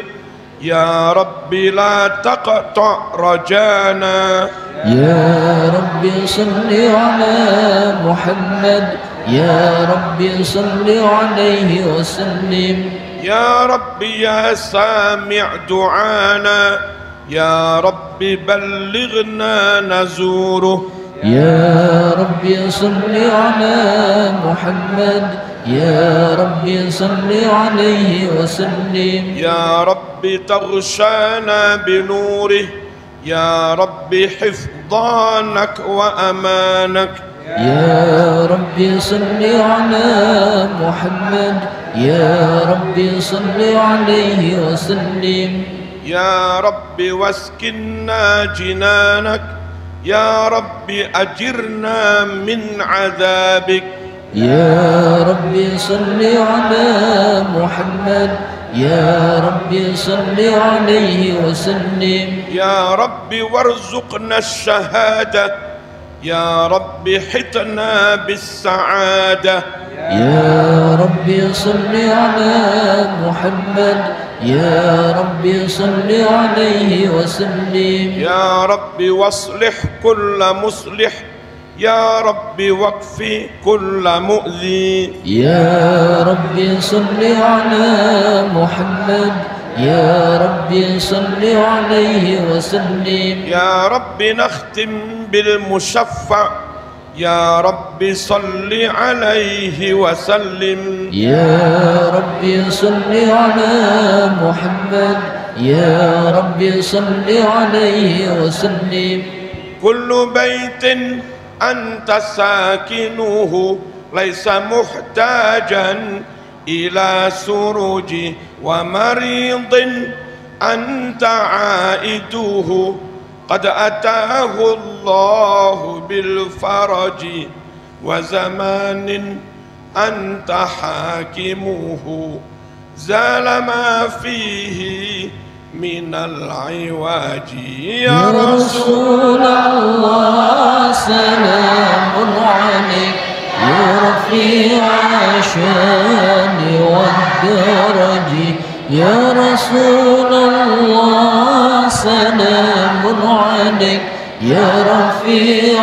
Speaker 1: يا ربي لا تقطع رجانا.
Speaker 2: يا ربي صل على محمد يا ربي صل عليه وسلم.
Speaker 1: يا ربي يا سامع دعانا يا ربي بلغنا نزوره.
Speaker 2: يا ربي صل على محمد يا ربي صل عليه وسلم.
Speaker 1: يا ربي تغشانا بنوره يا ربي حفظانك وأمانك.
Speaker 2: يا ربي صل على محمد يا ربي صل عليه وسلم.
Speaker 1: يا ربي واسكننا جنانك يا ربي أجرنا من عذابك.
Speaker 2: يا ربي صل على محمد يا ربي صل عليه وسلم.
Speaker 1: يا ربي وارزقنا الشهادة يا ربي حطنا بالسعادة.
Speaker 2: يا ربي صل على محمد يا ربي صل عليه وسلم.
Speaker 1: يا ربي واصلح كل مصلح يا ربي واكفي كل مؤذي.
Speaker 2: يا ربي صل على محمد يا ربي صل عليه وسلم.
Speaker 1: يا ربي نختم بالمشفع يا ربي صل عليه وسلم.
Speaker 2: يا ربي صل على محمد يا ربي صل عليه وسلم.
Speaker 1: كل بيت أنت ساكنه ليس محتاجا إلى سروج ومريض أنت عائده قد أتاه الله بالفرج وزمان أنت حاكمه زال ما فيه من العواج
Speaker 2: يا رسول الله سلام عليك يا رفيع الشان والدرج يا رسول الله سلام عليك يا رفيع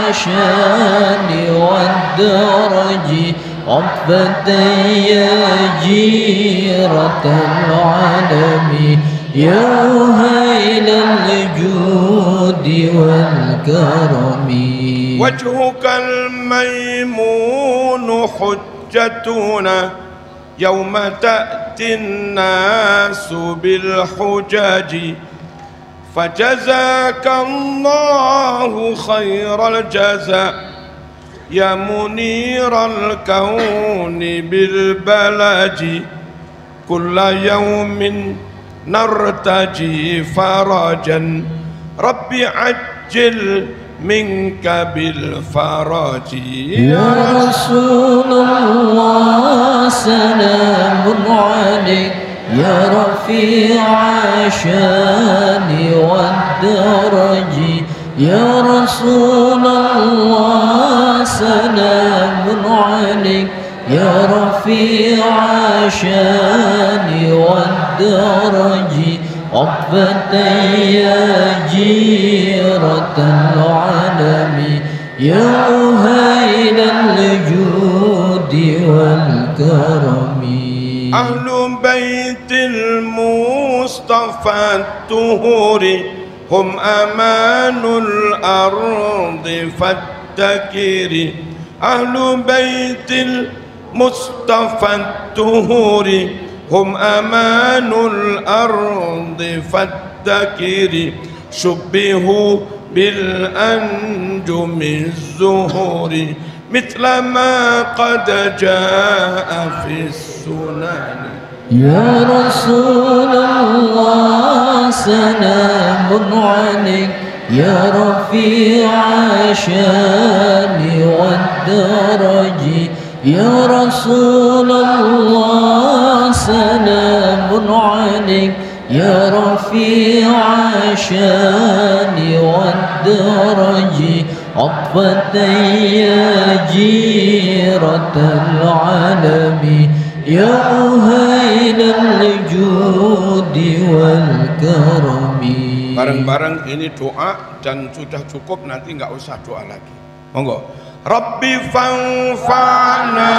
Speaker 2: الشان والدرج عقبة يا جيرة العالم يا هيل الجود والكرم
Speaker 1: وجهك الميمون حجتنا يوم تأتي الناس بالحجج فجزاك الله خير الجزاء يا منير الكون بالبلج كل يوم نرتجي فرجا ربي عجل منك بالفرج
Speaker 2: يا رسول الله سلام عليك يا رفيع الشان والدرج يا رسول الله سلام عليك يا رفيع الشان والدرج عقبة يا جيرة العالم يا هيل الجود والكرم
Speaker 1: أهل بيت المصطفى الطهور هم أمان الأرض فاتكر أهل بيت المصطفى الطهور هم أمان الأرض فاتكر شبهوا بالأنجم الزهور مثل ما قد جاء في السنن
Speaker 2: يا رسول الله سلام عليك يا رفيع الشان والدرج يا رسول الله سلام عليك يا رفيع الشان والدرج عقبة يا جيرة العالم يا هيل الجود والكرم.
Speaker 1: Bareng-bareng ini doa dan sudah cukup, nanti nggak usah doa lagi. Monggo. Rabbi fanfa'na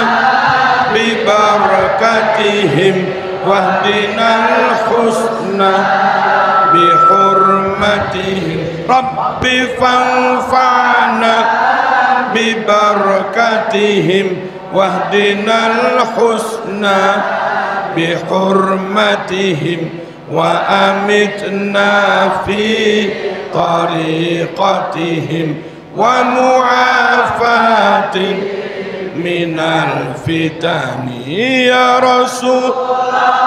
Speaker 1: bi barakatihim wahdinal husna bi hurmatihim. Rabbi fanfa'na bi barakatihim wahdinal husna bi hurmatihim wa amitna fi tariqatihim wa mu'afatin minal fitani ya Rasulullah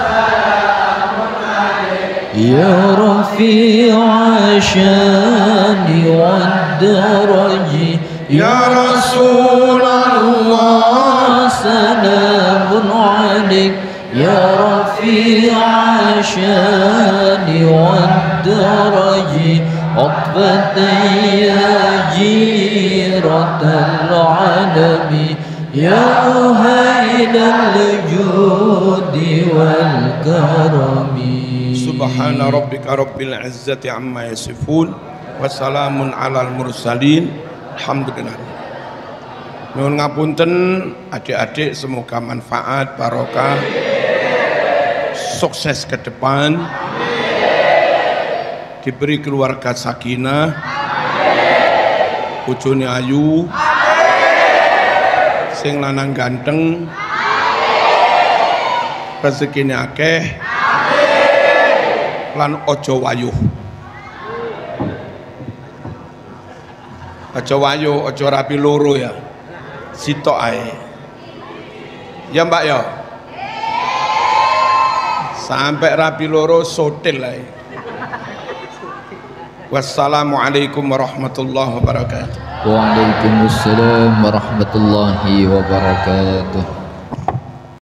Speaker 1: salamun alaik
Speaker 2: ya rafi'a syani wad daraji ya Rasulullah salamun alaik ya rafi'a syani wad daraji عقبة يا جيرة العالم يا هيل الجود والكرم.
Speaker 1: سبحان ربك رب العزة عما يصفون وسلام على المرسلين alhamdulillah. Nuwun ngapunten adik-adik, semoga manfaat, barokah, sukses ke depan, diberi keluarga sakinah, bojone ayu, sing lanang ganteng, rezekine akeh, lan ojo wayuh. Ojo wayuh, ojo rapi loro ya. Sitok ae. Ya Mbak ya. Sampai rapi loro sotil ae. Wassalamualaikum warahmatullahi wabarakatuh.
Speaker 2: Waalaikumsalam warahmatullahi wabarakatuh.